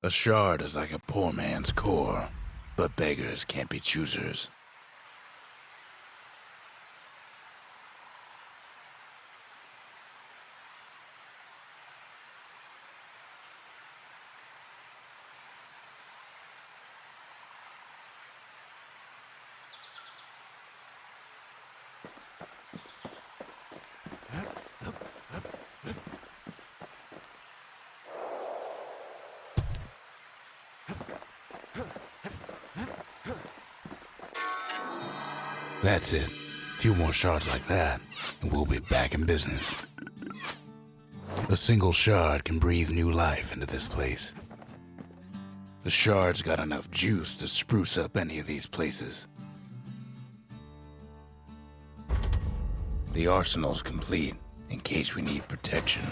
A shard is like a poor man's core, but beggars can't be choosers. That's it. A few more shards like that, and we'll be back in business. A single shard can breathe new life into this place. The shard's got enough juice to spruce up any of these places. The arsenal's complete, in case we need protection.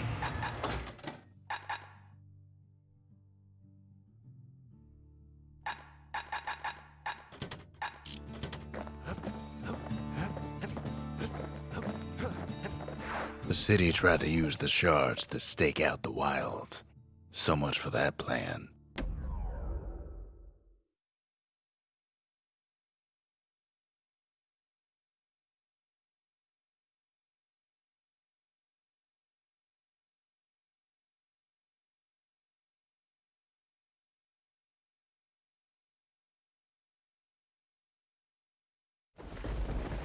The city tried to use the shards to stake out the wilds. So much for that plan.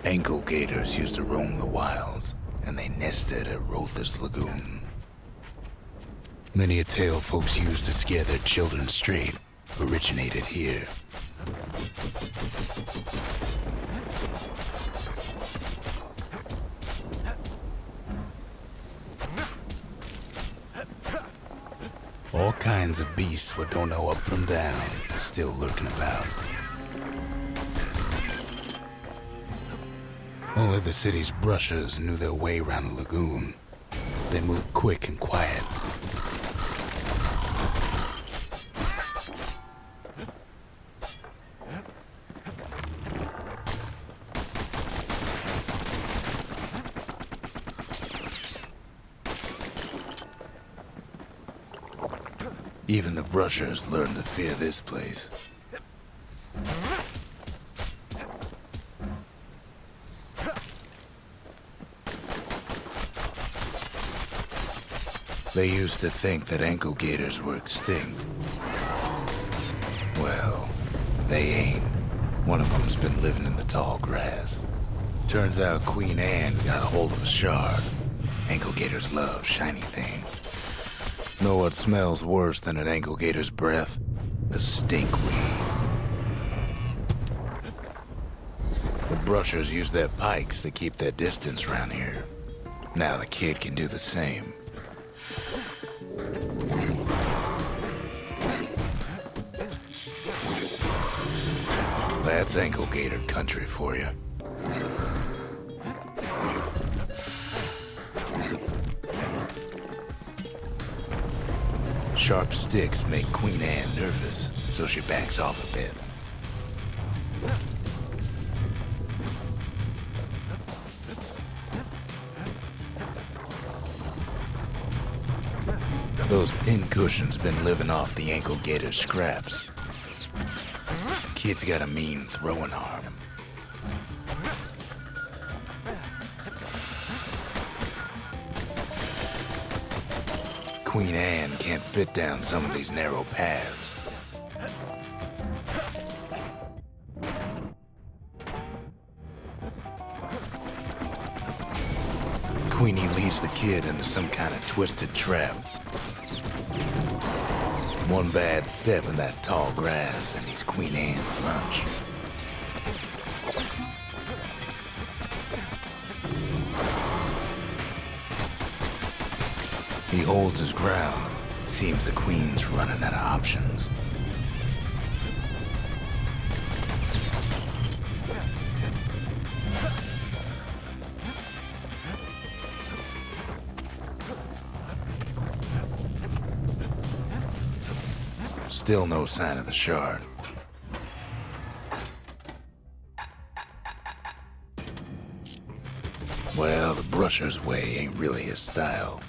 Ankle gators used to roam the wilds, and they nested at Rotha's Lagoon. Many a tale folks used to scare their children straight originated here. All kinds of beasts what don't know up from down, still lurking about. Only the city's brushers knew their way around the lagoon. They moved quick and quiet. Even the brushers learned to fear this place. They used to think that ankle gators were extinct. Well, they ain't. One of them's been living in the tall grass. Turns out Queen Anne got a hold of a shard. Ankle gators love shiny things. Know what smells worse than an ankle gator's breath? A stinkweed. The brushers use their pikes to keep their distance around here. Now the kid can do the same. That's ankle gator country for you. Sharp sticks make Queen Anne nervous, so she backs off a bit. Those pin cushions been living off the ankle gator scraps. Kid's got a mean throwing arm. Queen Anne can't fit down some of these narrow paths. Queenie leads the kid into some kind of twisted trap. One bad step in that tall grass and he's Queen Anne's lunch. He holds his ground. Seems the Queen's running out of options. Still no sign of the shard. Well, the brusher's way ain't really his style.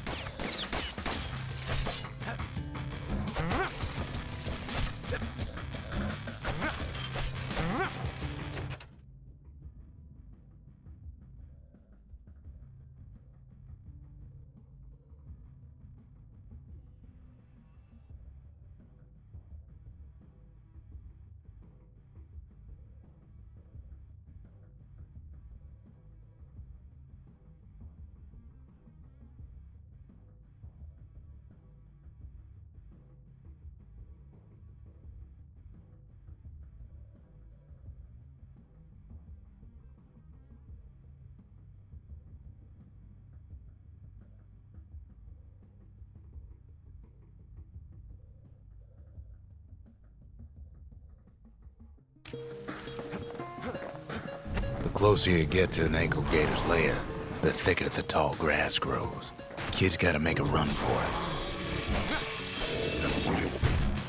The closer you get to an ankle gator's lair, the thicker the tall grass grows. Kid's gotta make a run for it.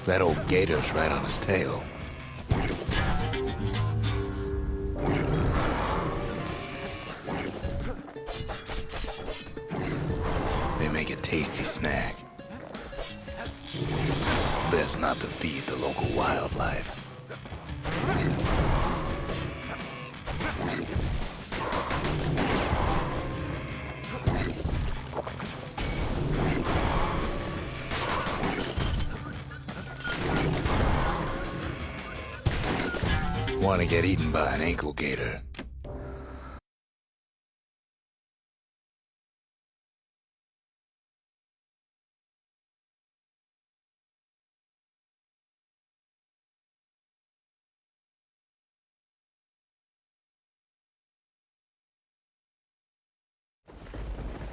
That old gator's right on his tail. They make a tasty snack. Best not to feed the local wildlife. Want to get eaten by an ankle gator?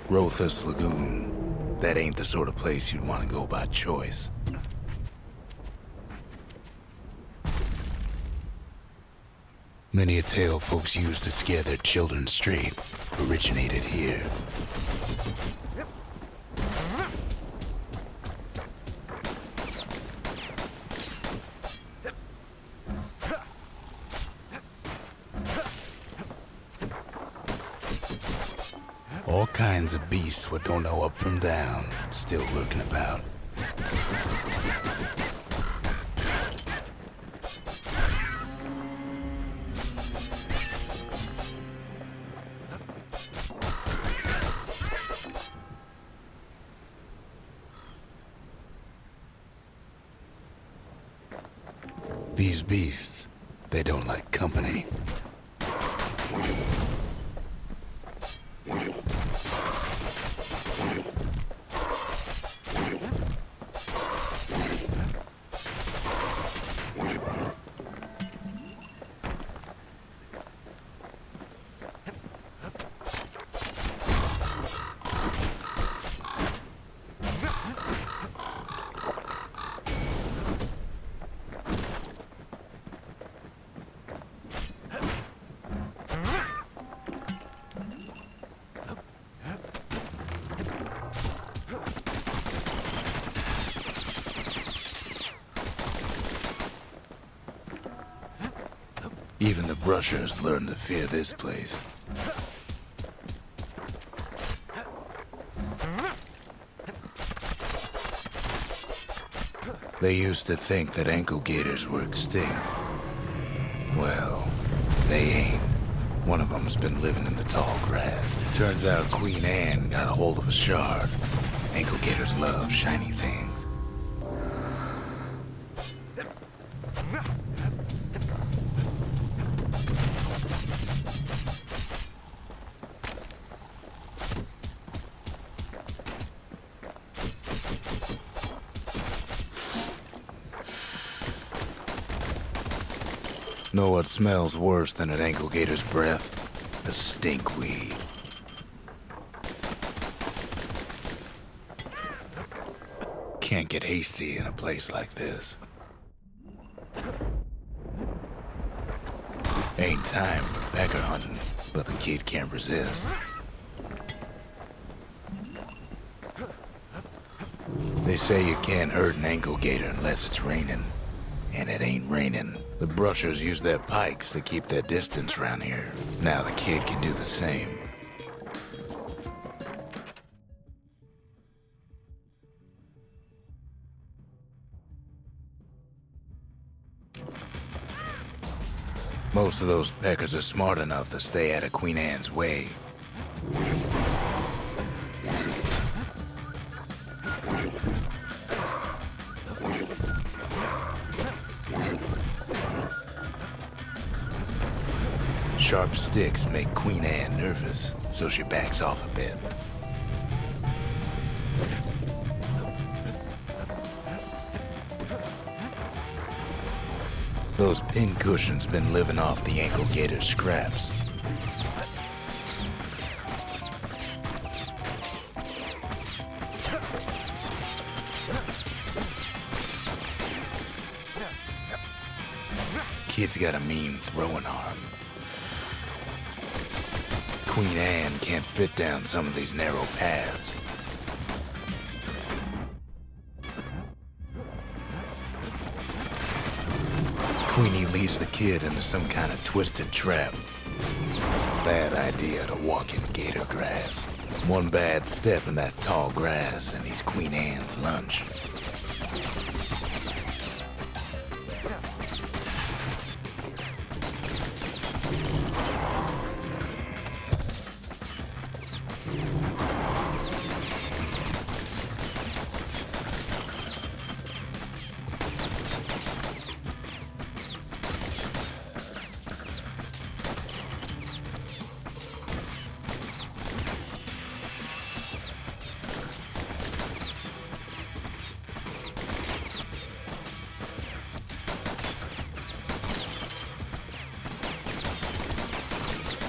Rotha's Lagoon. That ain't the sort of place you'd want to go by choice. Many a tale folks use to scare their children straight originated here. All kinds of beasts what don't know up from down, still lurking about. These beasts, they don't like company. Even the brushers learned to fear this place. They used to think that ankle gators were extinct. Well, they ain't. One of them's been living in the tall grass. Turns out Queen Anne got a hold of a shard. Ankle gators love shiny things. Know what smells worse than an ankle gator's breath? The stinkweed. Can't get hasty in a place like this. Ain't time for pecker hunting, but the kid can't resist. They say you can't hurt an ankle gator unless it's raining. And it ain't raining. The brushers use their pikes to keep their distance around here. Now the kid can do the same. Most of those peckers are smart enough to stay out of Queen Anne's way. Sharp sticks make Queen Anne nervous, so she backs off a bit. Those pin cushions been living off the ankle gator's scraps. Kid's got a mean throwing arm. Queen Anne can't fit down some of these narrow paths. Queenie leads the kid into some kind of twisted trap. Bad idea to walk in gator grass. One bad step in that tall grass and he's Queen Anne's lunch.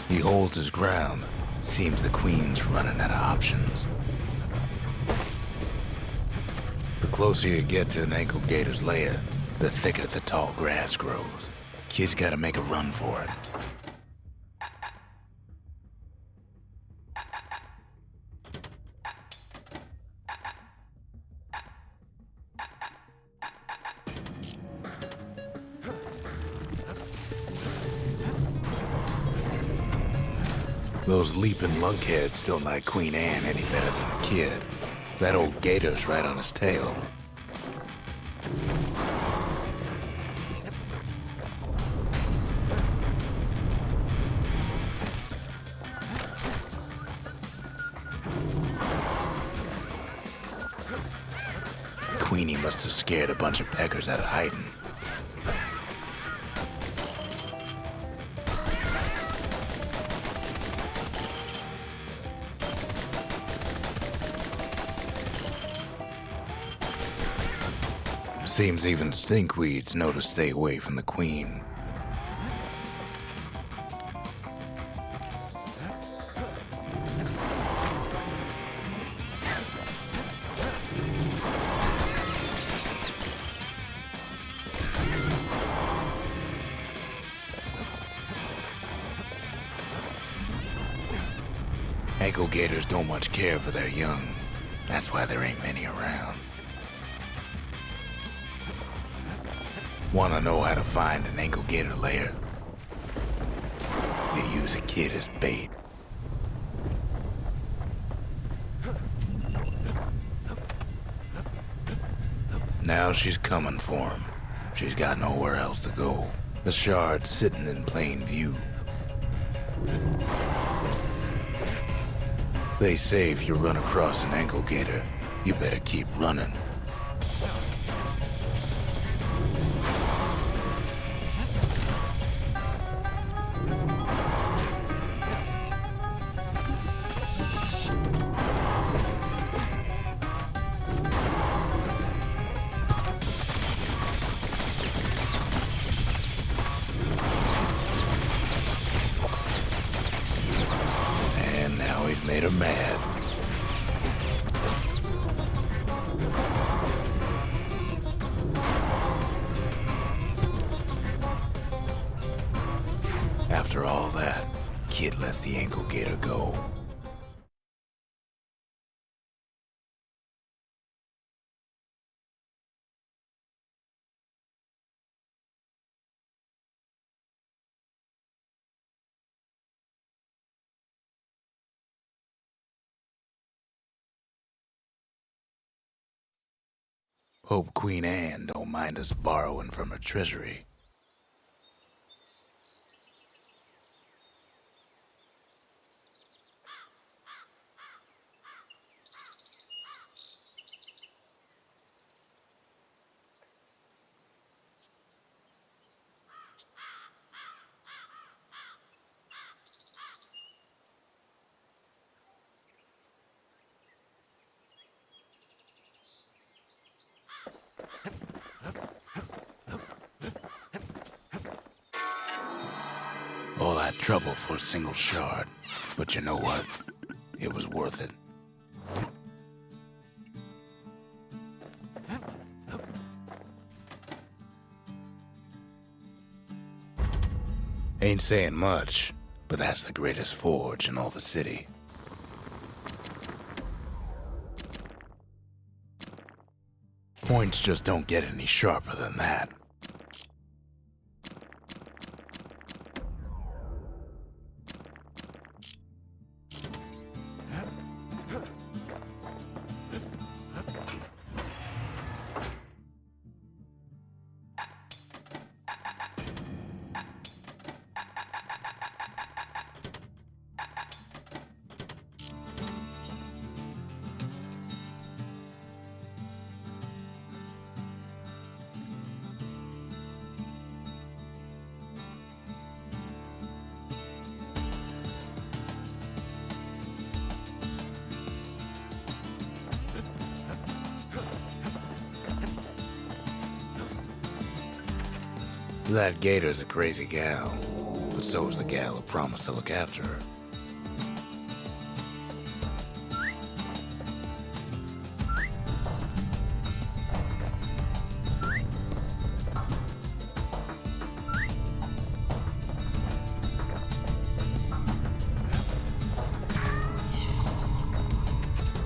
He holds his ground. Seems the queen's running out of options. The closer you get to an ankle gator's lair, the thicker the tall grass grows. Kid's gotta make a run for it. Those leaping lunkheads don't like Queen Anne any better than the kid. That old gator's right on his tail. Queenie must have scared a bunch of peckers out of hiding. Seems even stinkweeds know to stay away from the queen. Ankle gators don't much care for their young. That's why there ain't many around. Want to know how to find an ankle gator lair? You use a kid as bait. Now she's coming for him. She's got nowhere else to go. The shard's sitting in plain view. They say if you run across an ankle gator, you better keep running. He's made her mad. After all that, Kid lets the ankle gator go. Hope Queen Anne don't mind us borrowing from her treasury. All that trouble for a single shard. But you know what? It was worth it. Ain't saying much, but that's the greatest forge in all the city. Points just don't get any sharper than that. That Gator's a crazy gal, but so is the gal who promised to look after her.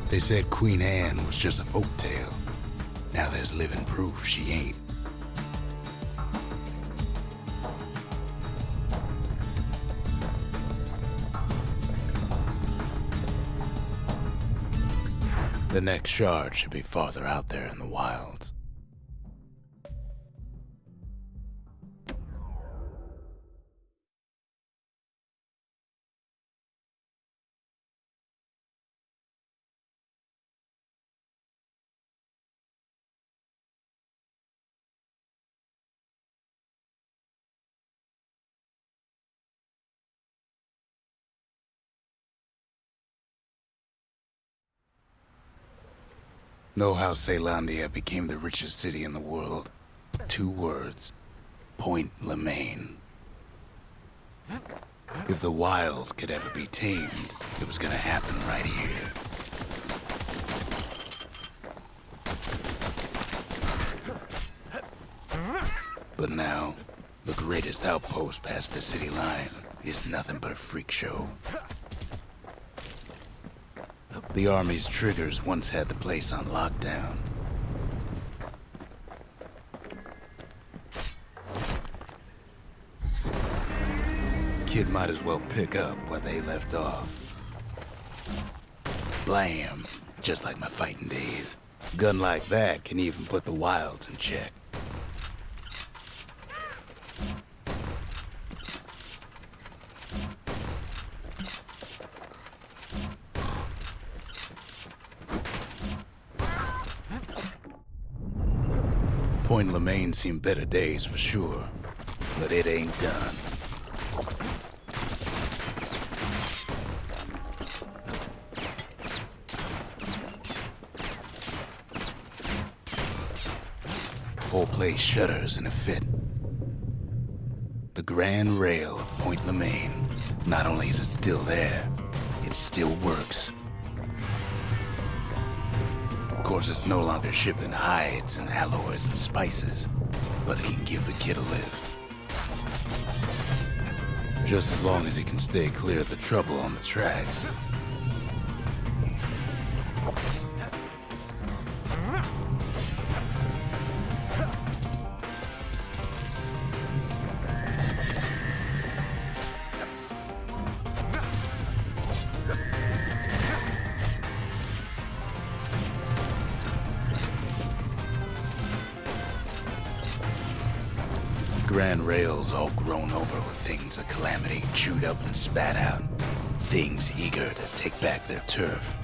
They said Queen Anne was just a folktale. Now there's living proof she ain't. The next shard should be farther out there in the wilds. Know how Caelondia became the richest city in the world? 2 words. Point Lemaine. If the wilds could ever be tamed, it was gonna happen right here. But now, the greatest outpost past the city line is nothing but a freak show. The army's triggers once had the place on lockdown. Kid might as well pick up where they left off. Blam! Just like my fighting days. Gun like that can even put the wilds in check. Point Lemaine seen better days for sure, but it ain't done. Whole place shudders in a fit. The grand rail of Point Lemaine, not only is it still there, it still works. Of course, it's no longer shipping hides and alloys and spices, but it can give the kid a lift. Just as long as he can stay clear of the trouble on the tracks. Grand rails all grown over with things of calamity chewed up and spat out. Things eager to take back their turf.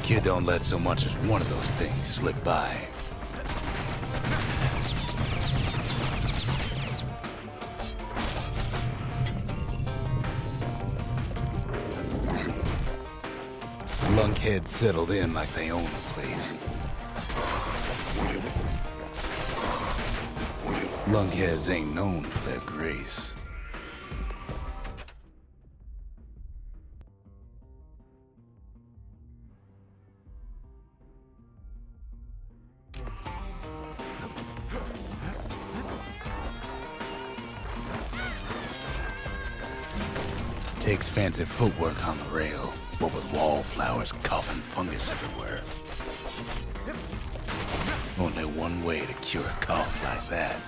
Kid don't let so much as one of those things slip by. Lunkheads settled in like they own the place. Lunkheads ain't known for their grace. Takes fancy footwork on the rail, what with wallflowers coughing fungus everywhere. Only one way to cure a cough like that.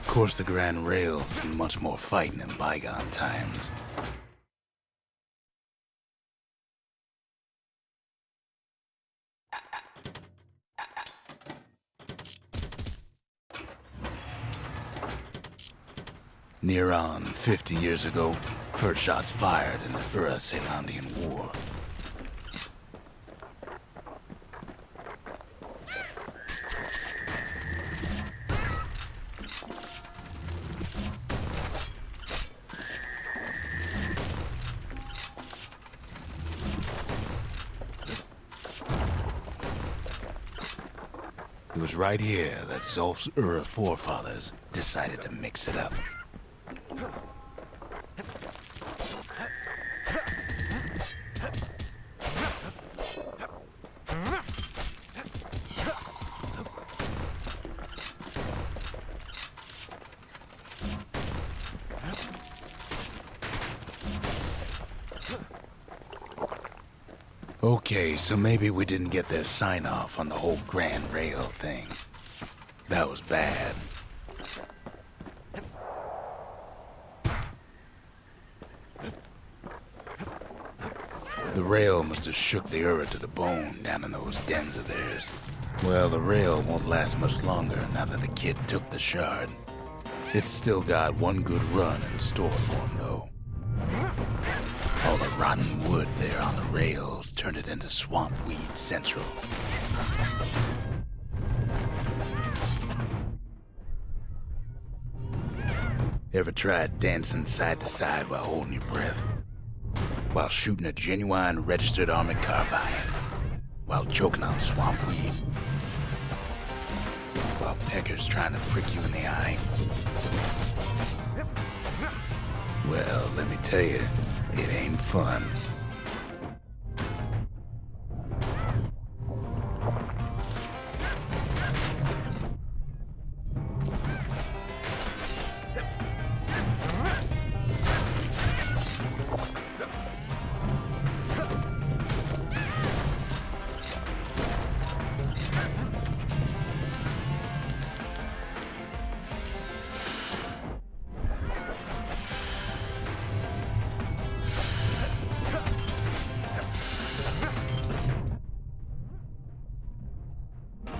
Of course, the Grand Rail's seen much more fighting in bygone times. Near on 50 years ago, first shots fired in the Ura-Celandian War. It was right here that Zolf's Ura forefathers decided to mix it up. Okay, so maybe we didn't get their sign-off on the whole Grand Rail thing. That was bad. The rail must have shook the Ura to the bone down in those dens of theirs. Well, the rail won't last much longer now that the kid took the shard. It's still got one good run in store for him, though. All the rotten wood there on the rails turned it into swamp weed central. Ever tried dancing side to side while holding your breath? While shooting a genuine registered army carbine? While choking on swamp weed? While peckers trying to prick you in the eye? Well, let me tell you, it ain't fun.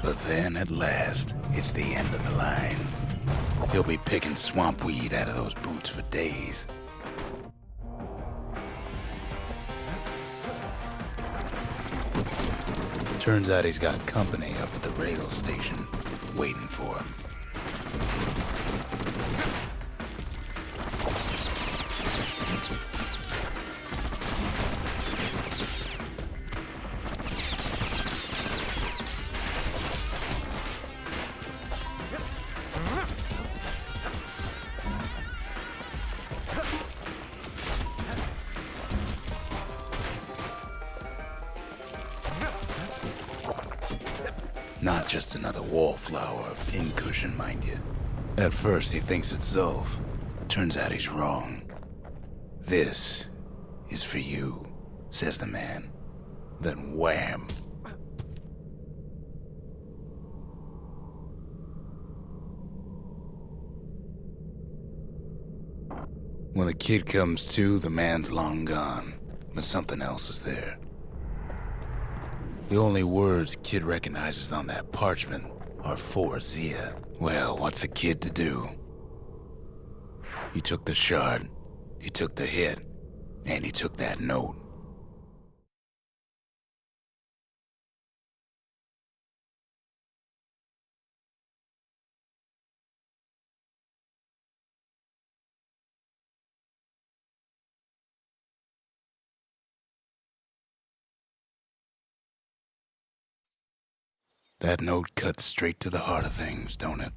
But then, at last, it's the end of the line. He'll be picking swamp weed out of those boots for days. Turns out he's got company up at the rail station, waiting for him. Not just another wallflower or pincushion, mind you. At first he thinks it's Zulf. Turns out he's wrong. This is for you, says the man. Then wham! When the kid comes to, the man's long gone, but something else is there. The only words kid recognizes on that parchment are for Zia. Well, what's a kid to do? He took the shard, he took the hit, and he took that note. That note cuts straight to the heart of things, don't it?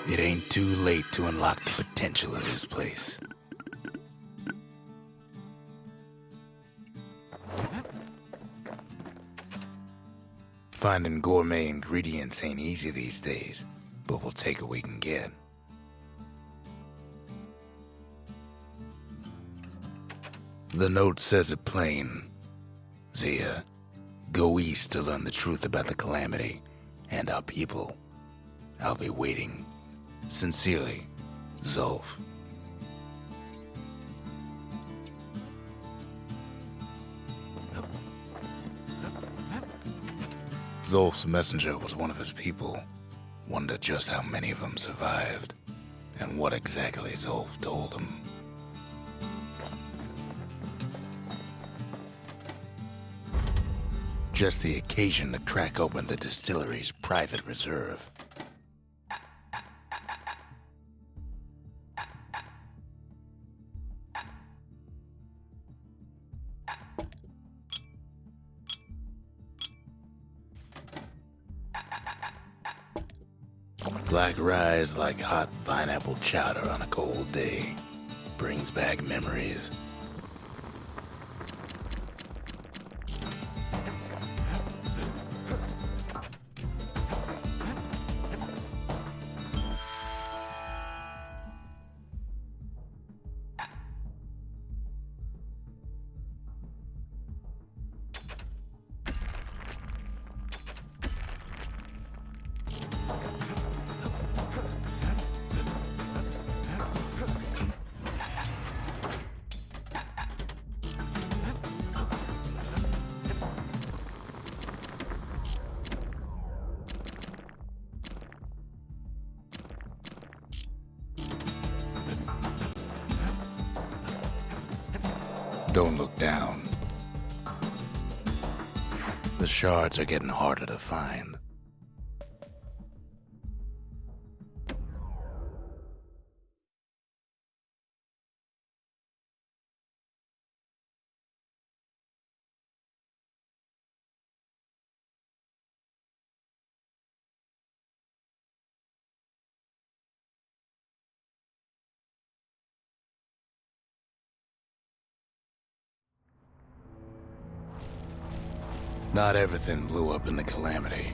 It ain't too late to unlock the potential of this place. Finding gourmet ingredients ain't easy these days, but we'll take what we can get. The note says it plain. Zia, go east to learn the truth about the calamity and our people. I'll be waiting. Sincerely, Zulf. Zulf's messenger was one of his people. Wondered just how many of them survived, and what exactly Zulf told him. Just the occasion to crack open the distillery's private reserve. Black rye like hot pineapple chowder on a cold day. Brings back memories. Don't look down. The shards are getting harder to find. Not everything blew up in the calamity.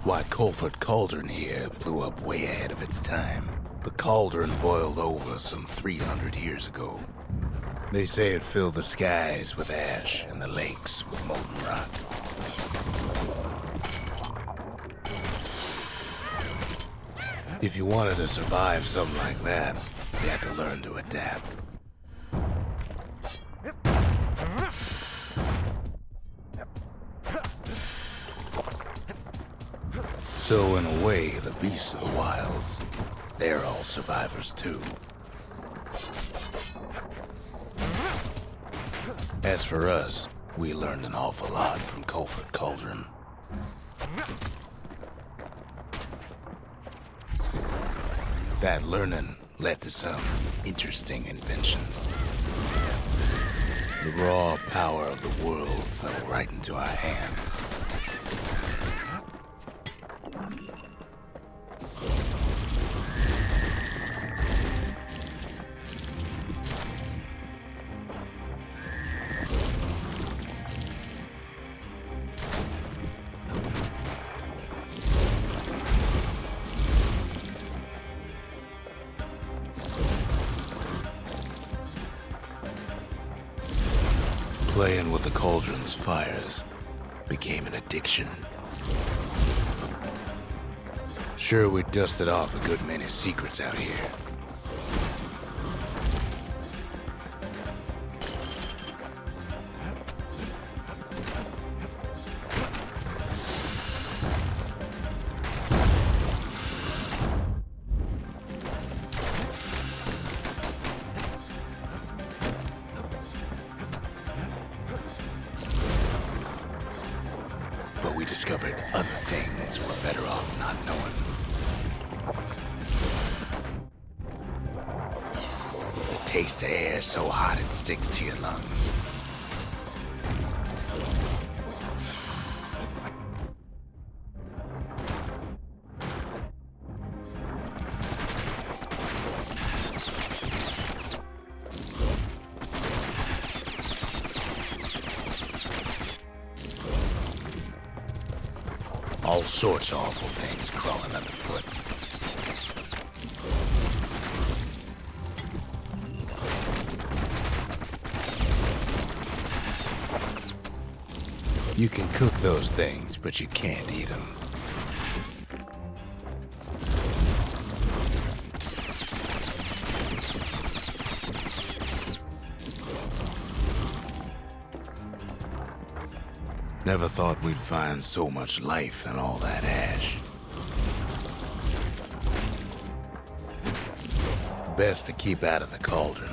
Why, Colford Cauldron here blew up way ahead of its time. The cauldron boiled over some 300 years ago. They say it filled the skies with ash and the lakes with molten rock. If you wanted to survive something like that, you had to learn to adapt. So in a way, the beasts of the wilds, they're all survivors too. As for us, We learned an awful lot from Colford Cauldron. That learning led to some interesting inventions. The raw power of the world fell right into our hands. Playing with the cauldron's fires became an addiction. Sure, we dusted off a good many secrets out here. But we discovered other things we're better off not knowing. The taste of air so hot it sticks to your lungs. All sorts of awful things crawling underfoot. You can cook those things, but you can't eat them. Never thought we'd find so much life in all that ash. Best to keep out of the cauldron.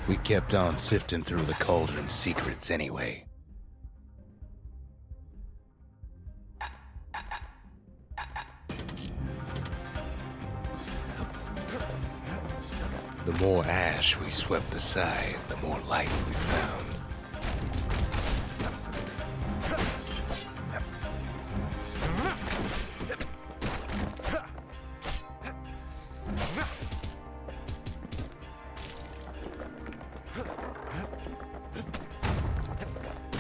We kept on sifting through the cauldron's secrets anyway. The more ash we swept aside, the more life we found.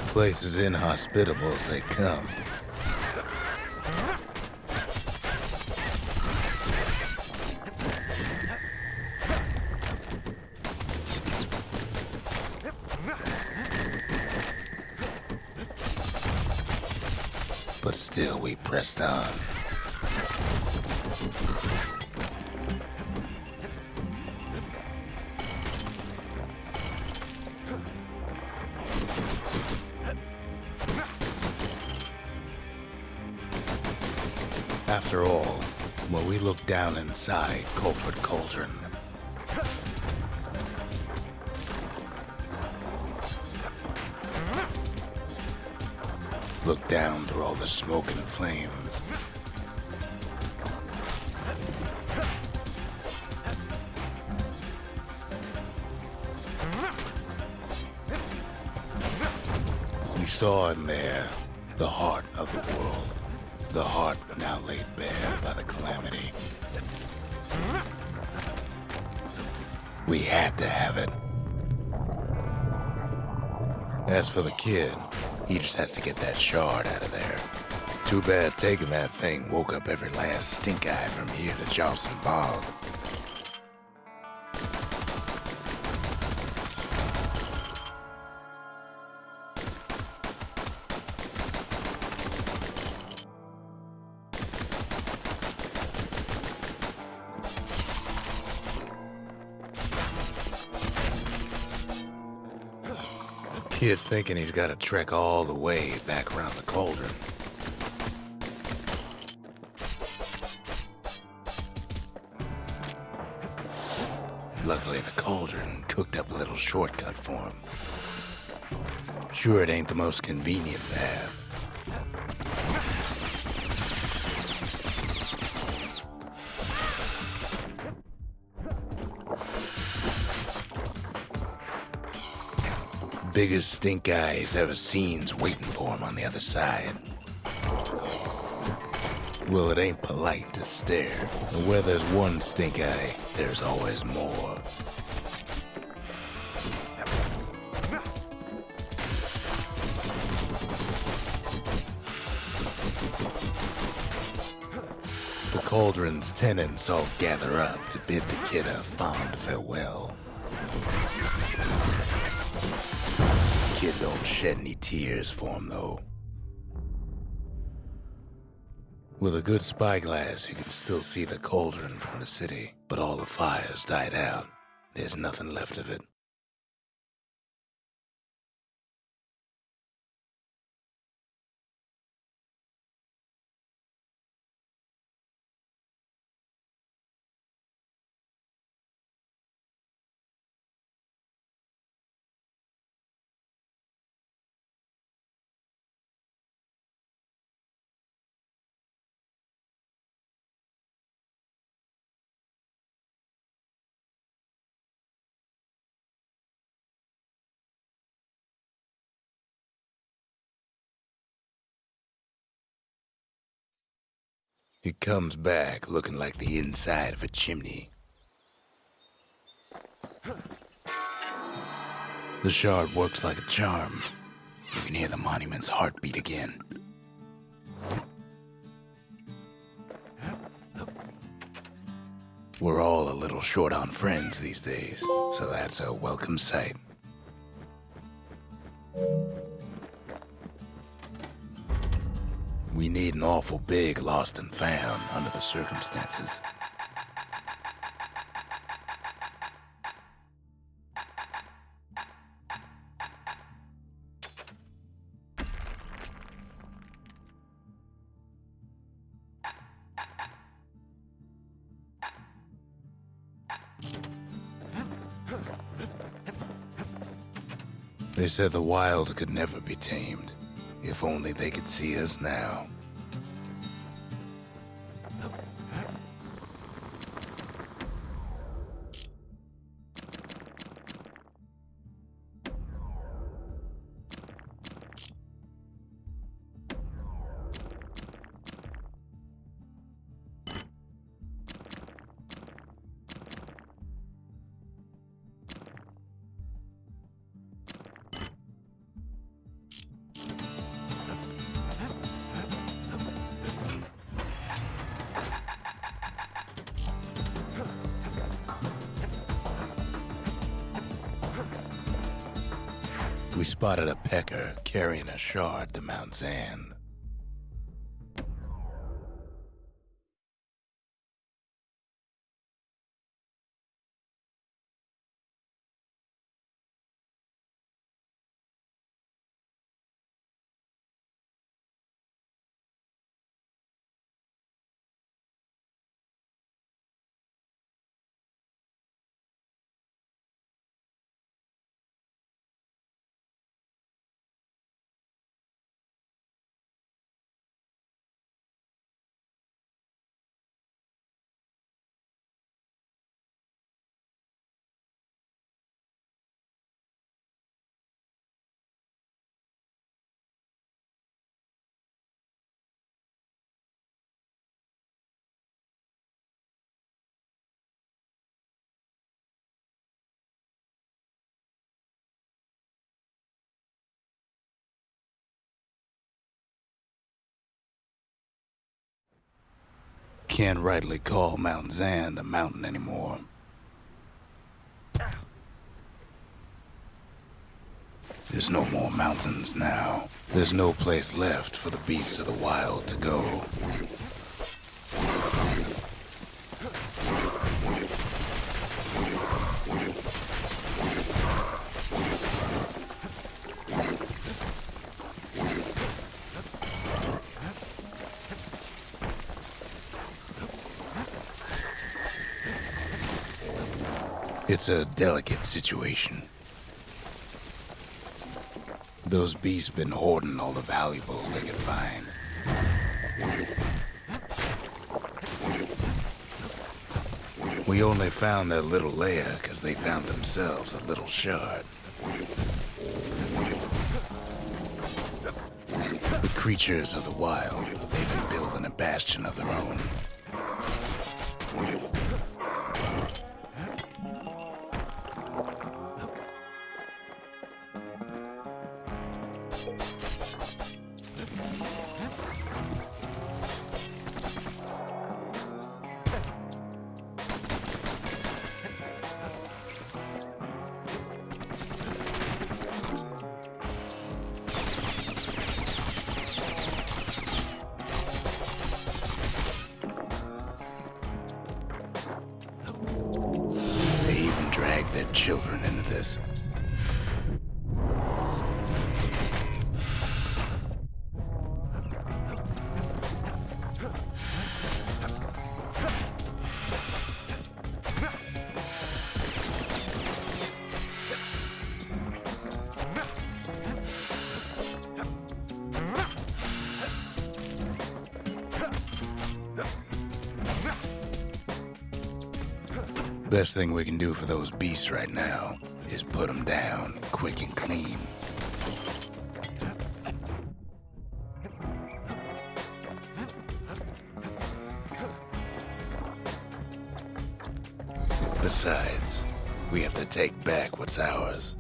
Place as inhospitable as they come. But still we pressed on. After all, when we looked down inside Colford Cauldron, looked down through all the smoke and flames, we saw in there the heart of the world. The heart now laid bare by the calamity. We had to have it. As for the kid, he just has to get that shard out of there. Too bad taking that thing woke up every last stink eye from here to Johnson Bog. Kid's thinking he's got to trek all the way back around the cauldron. cauldron cooked up a little shortcut for him. Sure, it ain't the most convenient path. Biggest stink eye he's ever seen's waiting for him on the other side. Well, it ain't polite to stare, but where there's one stink eye, there's always more. The cauldron's tenants all gather up to bid the kid a fond farewell. Kid don't shed any tears for him, though. With a good spyglass, you can still see the cauldron from the city, but all the fires died out. There's nothing left of it. He comes back looking like the inside of a chimney. The shard works like a charm. You can hear the monument's heartbeat again. We're all a little short on friends these days, so that's a welcome sight. We need an awful big lost and found under the circumstances. They said the wild could never be tamed. If only they could see us now. We spotted a pecker carrying a shard to Mount Zand. Can't rightly call Mount Zand a mountain anymore. There's no more mountains now. There's no place left for the beasts of the wild to go. It's a delicate situation. Those beasts been hoarding all the valuables they could find. We only found their little lair because they found themselves a little shard. The creatures of the wild, they've been building a bastion of their own. They even drag their children into this. Best thing we can do for those beasts right now is put them down quick and clean. Besides, we have to take back what's ours.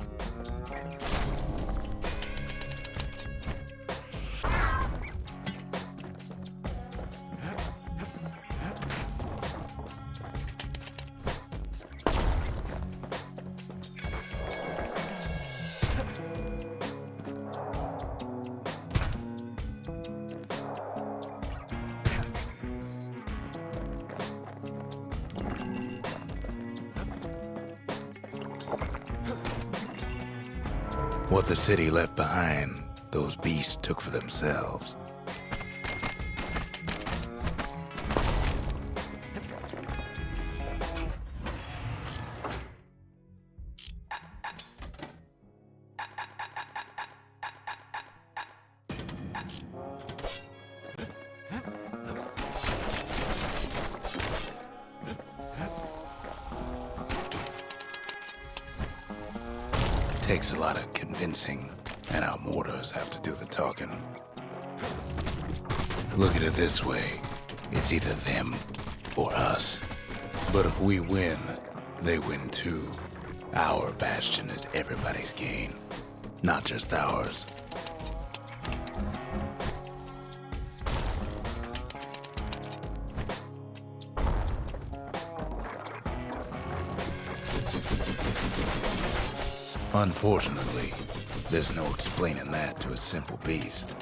What the city left behind, those beasts took for themselves. Takes a lot of convincing, and our mortars have to do the talking. Look at it this way, it's either them or us. But if we win, they win too. Our bastion is everybody's gain, not just ours. Unfortunately, there's no explaining that to a simple beast.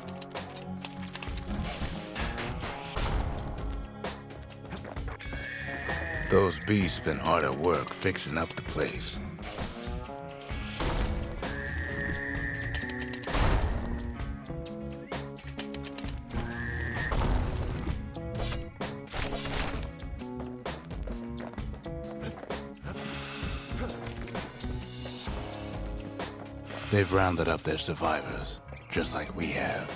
Those beasts been hard at work fixing up the place. They've rounded up their survivors, just like we have.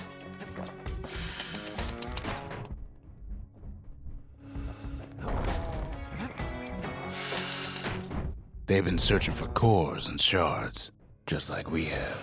They've been searching for cores and shards, just like we have.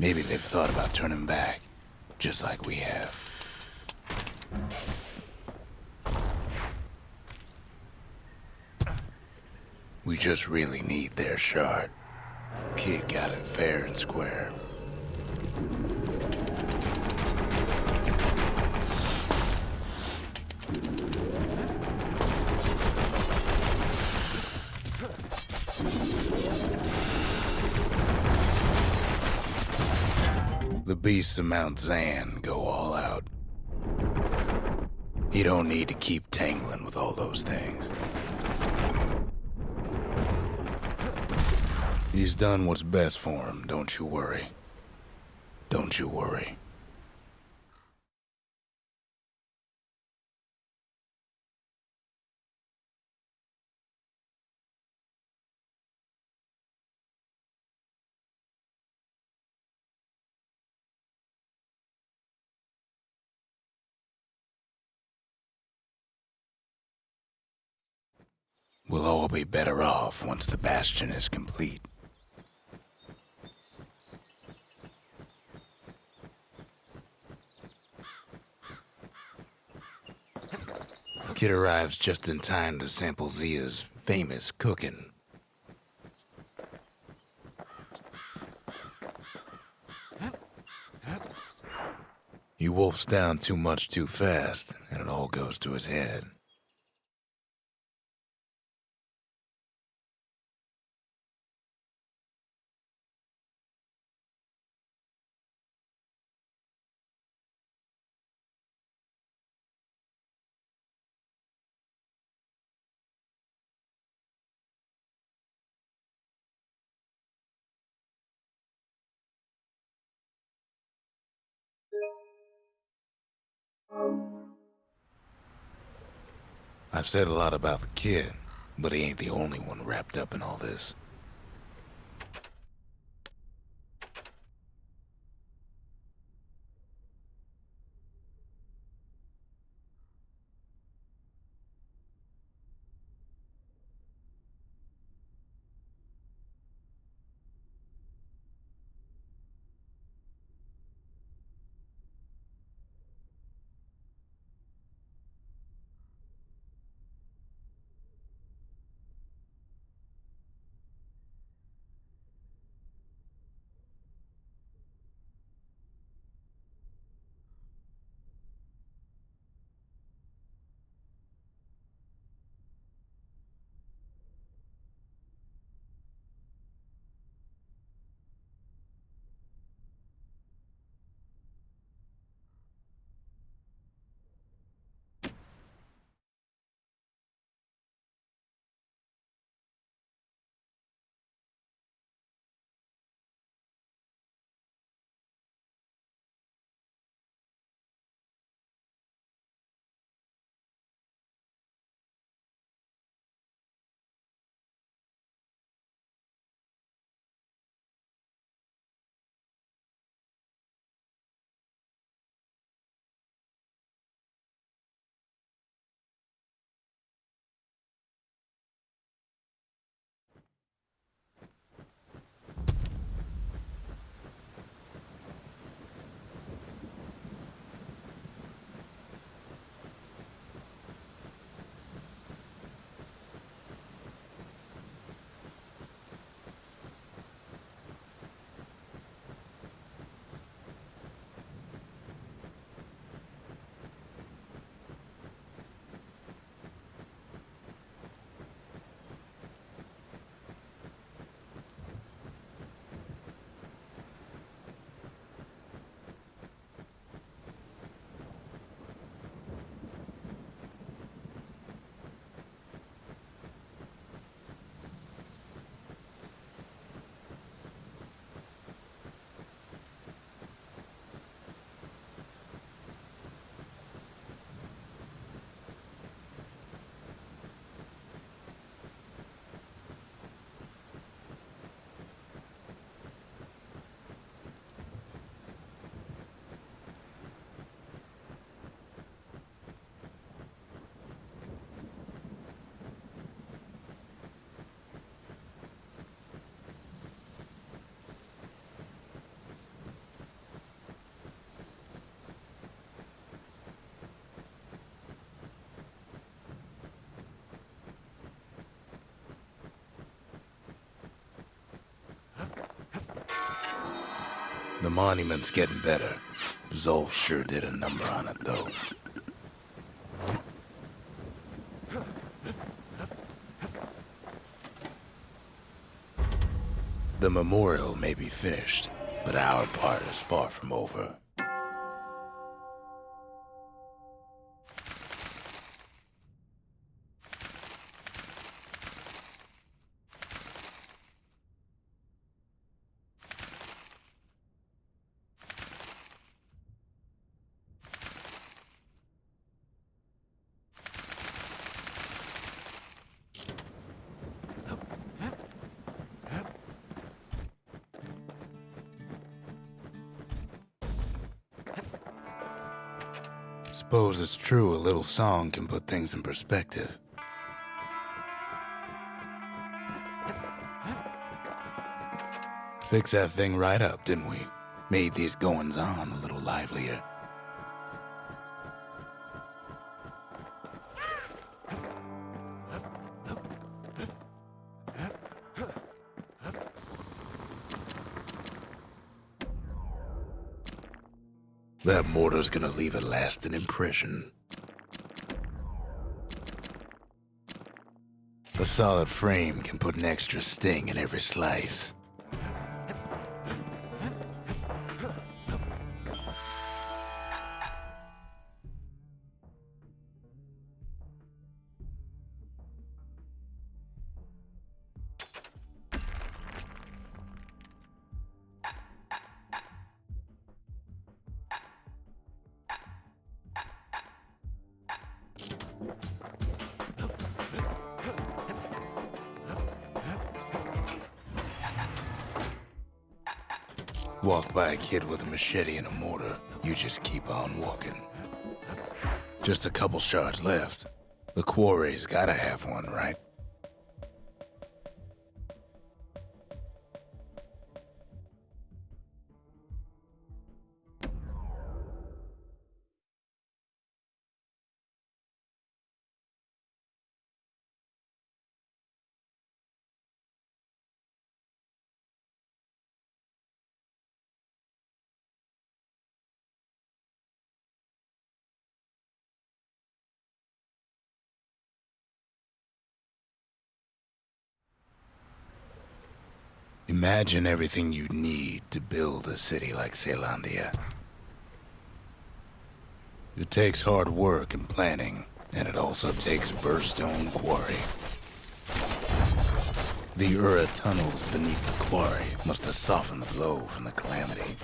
Maybe they've thought about turning back, just like we have. We just really need their shard. Kid got it fair and square. beasts of Mount Zan go all out. You don't need to keep tangling with all those things. He's done what's best for him, don't you worry. Don't you worry. We'll all be better off once the bastion is complete. Kid arrives just in time to sample Zia's famous cooking. He wolfs down too much too fast, and it all goes to his head. I've said a lot about the kid, but he ain't the only one wrapped up in all this. The monument's getting better. Zolf sure did a number on it, though. The memorial may be finished, but our part is far from over. Suppose it's true a little song can put things in perspective. Fixed that thing right up, didn't we? Made these goings-on a little livelier. That mortar's gonna leave a lasting impression. A solid frame can put an extra sting in every slice. Walk by a kid with a machete and a mortar, you just keep on walking. Just a couple shards left. The quarry's gotta have one, right? Imagine everything you'd need to build a city like Zealandia. It takes hard work and planning, and it also takes a burstone quarry. The Ura tunnels beneath the quarry must have softened the blow from the calamity.